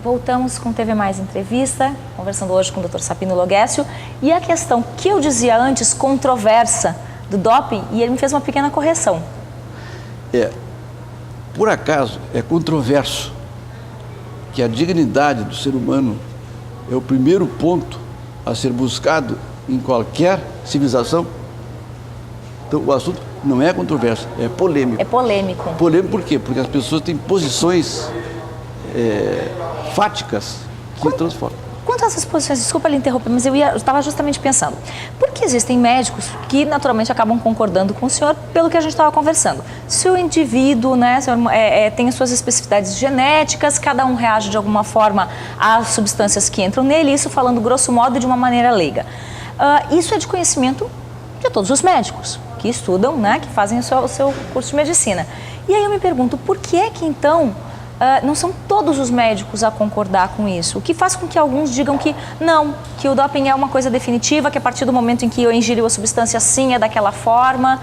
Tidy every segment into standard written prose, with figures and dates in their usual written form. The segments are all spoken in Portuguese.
Voltamos com TV Mais Entrevista, conversando hoje com o Dr. Sapino Logécio. E a questão que eu dizia antes, controversa, do doping, e ele me fez uma pequena correção. Por acaso, é controverso que a dignidade do ser humano é o primeiro ponto a ser buscado em qualquer civilização? Então, o assunto não é controverso, é polêmico. É polêmico. Polêmico por quê? Porque as pessoas têm posições fáticas que transformam. Quanto a essas posições, desculpa lhe interromper, mas eu estava justamente pensando, porque existem médicos que naturalmente acabam concordando com o senhor pelo que a gente estava conversando. Se o indivíduo, né, tem as suas especificidades genéticas, cada um reage de alguma forma às substâncias que entram nele, isso falando grosso modo de uma maneira leiga. Isso é de conhecimento de todos os médicos que estudam, né, que fazem o seu curso de medicina. E aí eu me pergunto, por que é que então não são todos os médicos a concordar com isso? O que faz com que alguns digam que não, que o doping é uma coisa definitiva, que a partir do momento em que eu ingeriu a substância, sim, é daquela forma.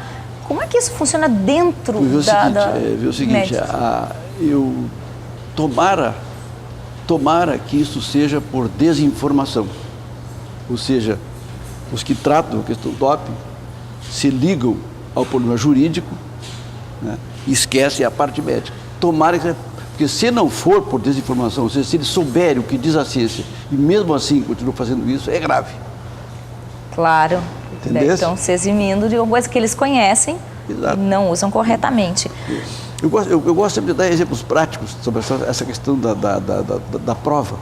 Como é que isso funciona dentro o seguinte, tomara que isso seja por desinformação. Ou seja, os que tratam a questão do doping se ligam ao problema jurídico, né, e esquecem a parte médica. Tomara que... Porque se não for por desinformação, ou seja, se eles souberem o que diz a ciência e mesmo assim continuam fazendo isso, é grave. Claro. Entendeu? Estão se eximindo de uma coisa que eles conhecem. Exato. E não usam corretamente. Eu gosto sempre de dar exemplos práticos sobre essa questão da prova.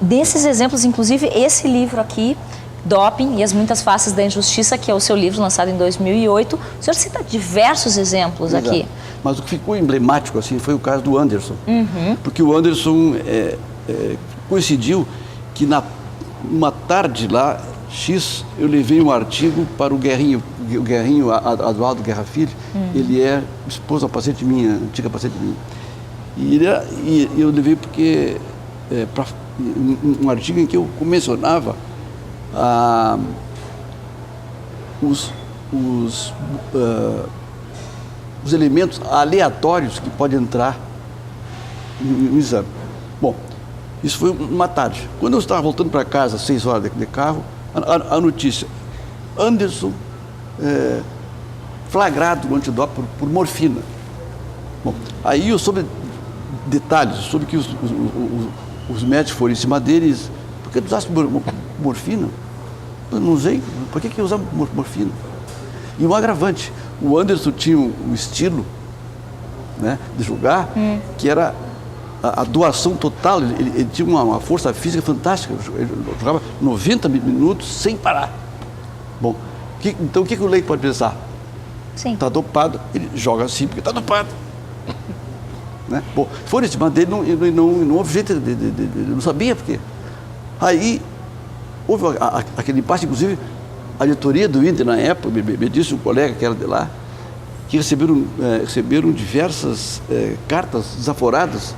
Desses exemplos, inclusive, esse livro aqui, Doping e as Muitas Faces da Injustiça, que é o seu livro lançado em 2008, o senhor cita diversos exemplos. Exato. Aqui. Mas o que ficou emblemático assim foi o caso do Anderson. Porque o Anderson coincidiu que numa tarde lá, X, eu levei um artigo para o Guerrinho Adualdo Guerra Filho. Ele é esposa, uma paciente minha, antiga paciente minha. E eu levei porque um artigo em que eu mencionava os elementos aleatórios que podem entrar no exame. Bom, isso foi uma tarde. Quando eu estava voltando para casa, às 6 horas de carro, a notícia: Anderson flagrado no antidoping por morfina. Bom, aí eu soube detalhes, soube que os médicos foram em cima deles. Por que tu usaste morfina? Eu não usei. Por que usar morfina? E um agravante, o Anderson tinha um estilo, né, de jogar, que era a doação total. Ele tinha uma força física fantástica. Ele jogava 90 minutos sem parar. Bom, então o que o leigo pode pensar? Sim. Está dopado, ele joga assim porque está dopado. Né? Bom, foram em cima dele, não houve jeito, não sabia por quê. Aí houve aquele impasse, inclusive a diretoria do Inter na época, me disse um colega que era de lá, que receberam diversas cartas desaforadas,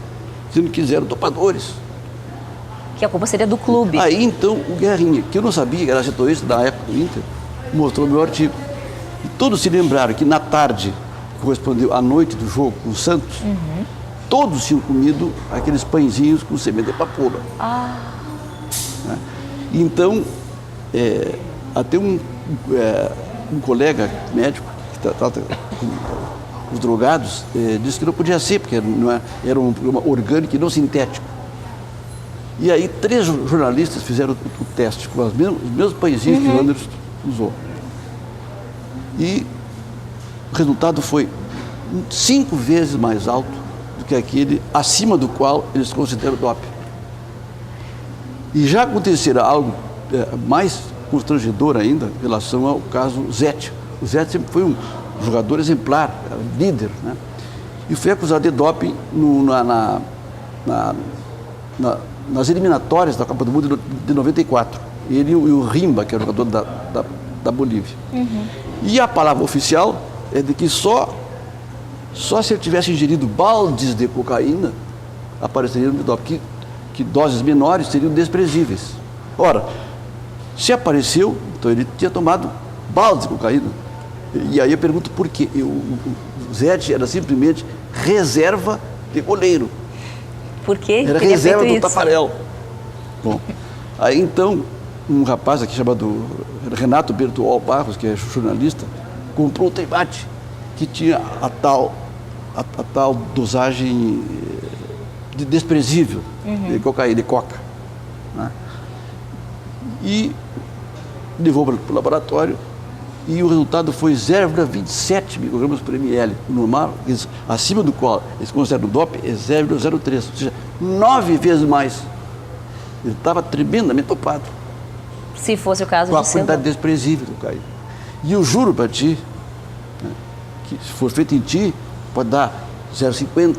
dizendo que eram dopadores. Que a culpa seria do clube. Aí então o Guerrinha, que eu não sabia que era setorista da época do Inter, mostrou o meu artigo. E todos se lembraram que na tarde, que correspondeu à noite do jogo com o Santos, todos tinham comido aqueles pãezinhos com semente de papoula. Né? Então, até um colega médico que trata com os drogados disse que não podia ser, porque era um programa orgânico e não sintético. E aí 3 jornalistas fizeram o teste com os mesmos pãezinhos que o Anderson usou. E o resultado foi 5 vezes mais alto do que aquele acima do qual eles consideram doping. E já acontecera algo mais constrangedor ainda em relação ao caso Zete. O Zete sempre foi um jogador exemplar, líder, né? E foi acusado de doping nas eliminatórias da Copa do Mundo de 94. Ele e o Rimba, que é o jogador da Bolívia. E a palavra oficial é de que só se ele tivesse ingerido baldes de cocaína, apareceria no doping, que doses menores seriam desprezíveis. Ora, se apareceu, então ele tinha tomado baldes de cocaína. E aí eu pergunto por quê? O Zete era simplesmente reserva de goleiro. Por quê? Era Teria reserva feito do isso. Tafarel. Bom, aí então, um rapaz aqui chamado Renato Bertuol Barros, que é jornalista, comprou um temate que tinha a tal dosagem desprezível de cocaína, de coca. Né? E levou para o laboratório e o resultado foi 0,27 microgramas por ml. O normal, acima do qual eles consideram doping, é 0,03, ou seja, 9 vezes mais. Ele estava tremendamente dopado. Se fosse o caso Com a de ser. quantidade desprezível do cocaína. E eu juro para ti, né, que se for feito em ti, pode dar 0,50,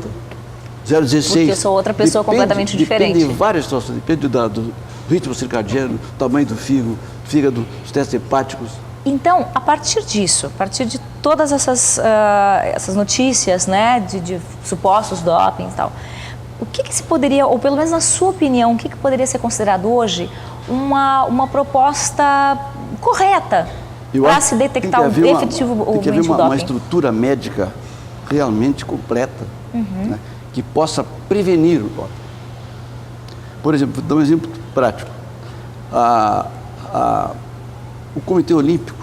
0,16. Porque eu sou outra pessoa completamente diferente. Depende de várias situações, depende do ritmo circadiano, tamanho do fígado, os testes hepáticos. Então, a partir disso, a partir de todas essas notícias, né, de supostos doping e tal, o que se poderia, ou pelo menos na sua opinião, o que poderia ser considerado hoje uma proposta correta para se detectar efetivamente tem que haver o uma doping? estrutura médica realmente completa, né, que possa prevenir o doping. Por exemplo, vou dar um exemplo prático. O Comitê Olímpico,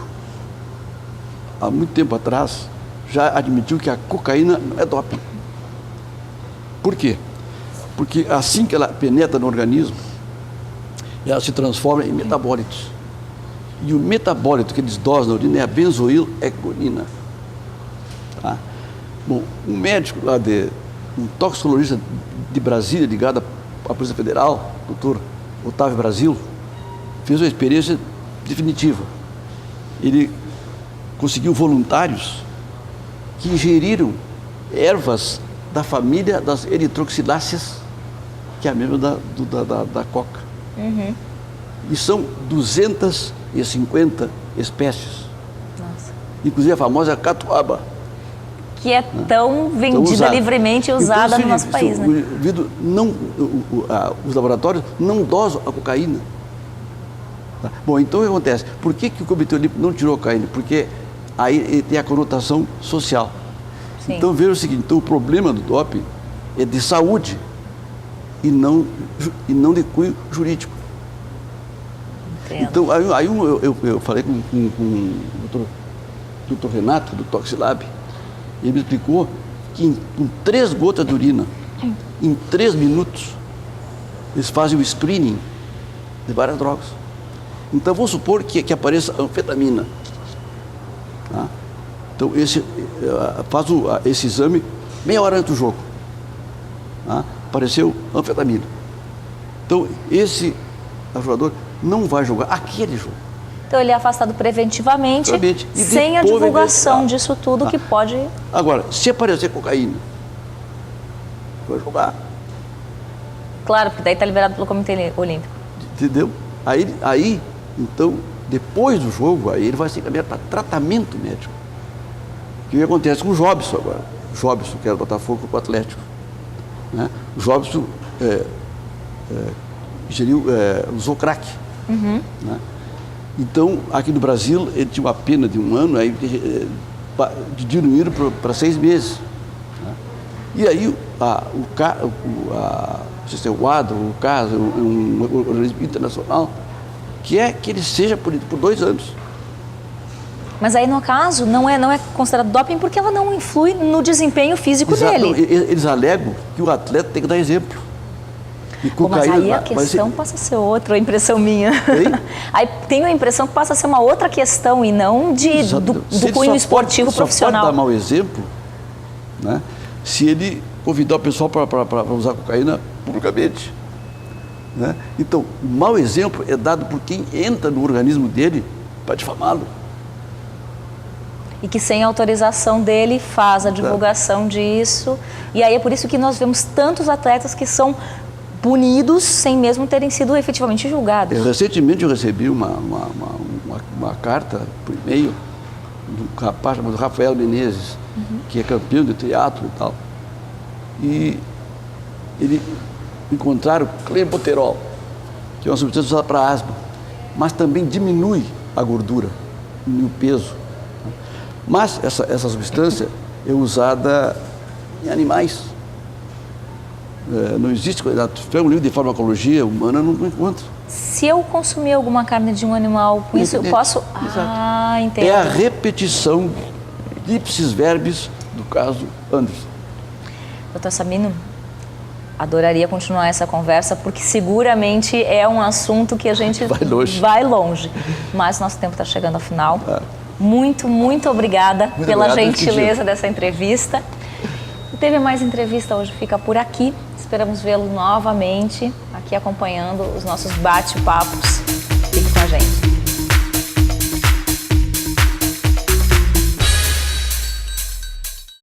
há muito tempo atrás, já admitiu que a cocaína não é doping. Por quê? Porque assim que ela penetra no organismo, ela se transforma em metabólitos. E o metabólito que eles dosam na urina é a benzoilecgonina. Tá? Bom, um médico lá, um toxicologista de Brasília, ligado à Polícia Federal, doutor Otávio Brasil, fez uma experiência definitiva. Ele conseguiu voluntários que ingeriram ervas da família das eritroxiláceas, que é a mesma da coca. E são 250 espécies. Nossa. Inclusive a famosa catuaba. Que é tão vendida livremente e usada então, no nosso país, né? Os laboratórios não dosam a cocaína. Tá? Bom, então o que acontece? Por que o Comitê Olímpico não tirou a cocaína? Porque aí tem a conotação social. Sim. Então veja o seguinte, então, o problema do doping é de saúde e não de cunho jurídico. Entendo. Então, aí eu falei com o doutor Renato, do Toxilab, ele me explicou que com 3 gotas de urina, em 3 minutos, eles fazem o screening de várias drogas. Então, vamos supor que apareça anfetamina. Tá? Então, faz esse exame meia hora antes do jogo. Tá? Apareceu anfetamina. Então, esse jogador não vai jogar aquele jogo. Então ele é afastado preventivamente, E sem a depois divulgação disso tudo que pode... Agora, se aparecer cocaína, vai jogar. Claro, porque daí está liberado pelo Comitê Olímpico. Entendeu? Aí, então, depois do jogo, aí ele vai ser encaminhado para tratamento médico. O que acontece com o Jobson agora? O Jobson, que era do Botafogo para o Atlético. Né? O Jobson usou crack. Né? Então, aqui no Brasil, ele tinha uma pena de 1 ano, aí diminuíram para 6 meses. Né? E aí, o ADA, o CAS, um organismo internacional, que ele seja punido por 2 anos. Mas aí, no caso, não é considerado doping porque ela não influi no desempenho físico dele. Não, eles alegam que o atleta tem que dar exemplo. Mas aí a questão passa a ser outra, a impressão minha. Aí tenho a impressão que passa a ser uma outra questão e não do cunho esportivo profissional. Só pode dar mau exemplo, né, se ele convidar o pessoal para usar cocaína publicamente. Né? Então, o mau exemplo é dado por quem entra no organismo dele para difamá-lo. E que sem autorização dele faz a divulgação disso. E aí é por isso que nós vemos tantos atletas que são punidos sem mesmo terem sido efetivamente julgados. Recentemente eu recebi uma carta por e-mail de um rapaz chamado Rafael Menezes, que é campeão de teatro e tal. E ele encontraram clenbuterol, que é uma substância usada para asma, mas também diminui a gordura e o peso. Mas essa substância é usada em animais. Não existe, se tiver um livro de farmacologia humana, não encontra. Se eu consumir alguma carne de um animal, com isso eu posso... Exato. Ah, entendo. É a repetição ipsis verbis do caso Anderson. Doutor Sabino, adoraria continuar essa conversa, porque seguramente é um assunto que a gente vai longe. Mas nosso tempo está chegando ao final. Muito, muito obrigada pela gentileza dessa entrevista. Teve mais entrevista hoje, fica por aqui. Esperamos vê-lo novamente aqui acompanhando os nossos bate-papos. Fique com a gente.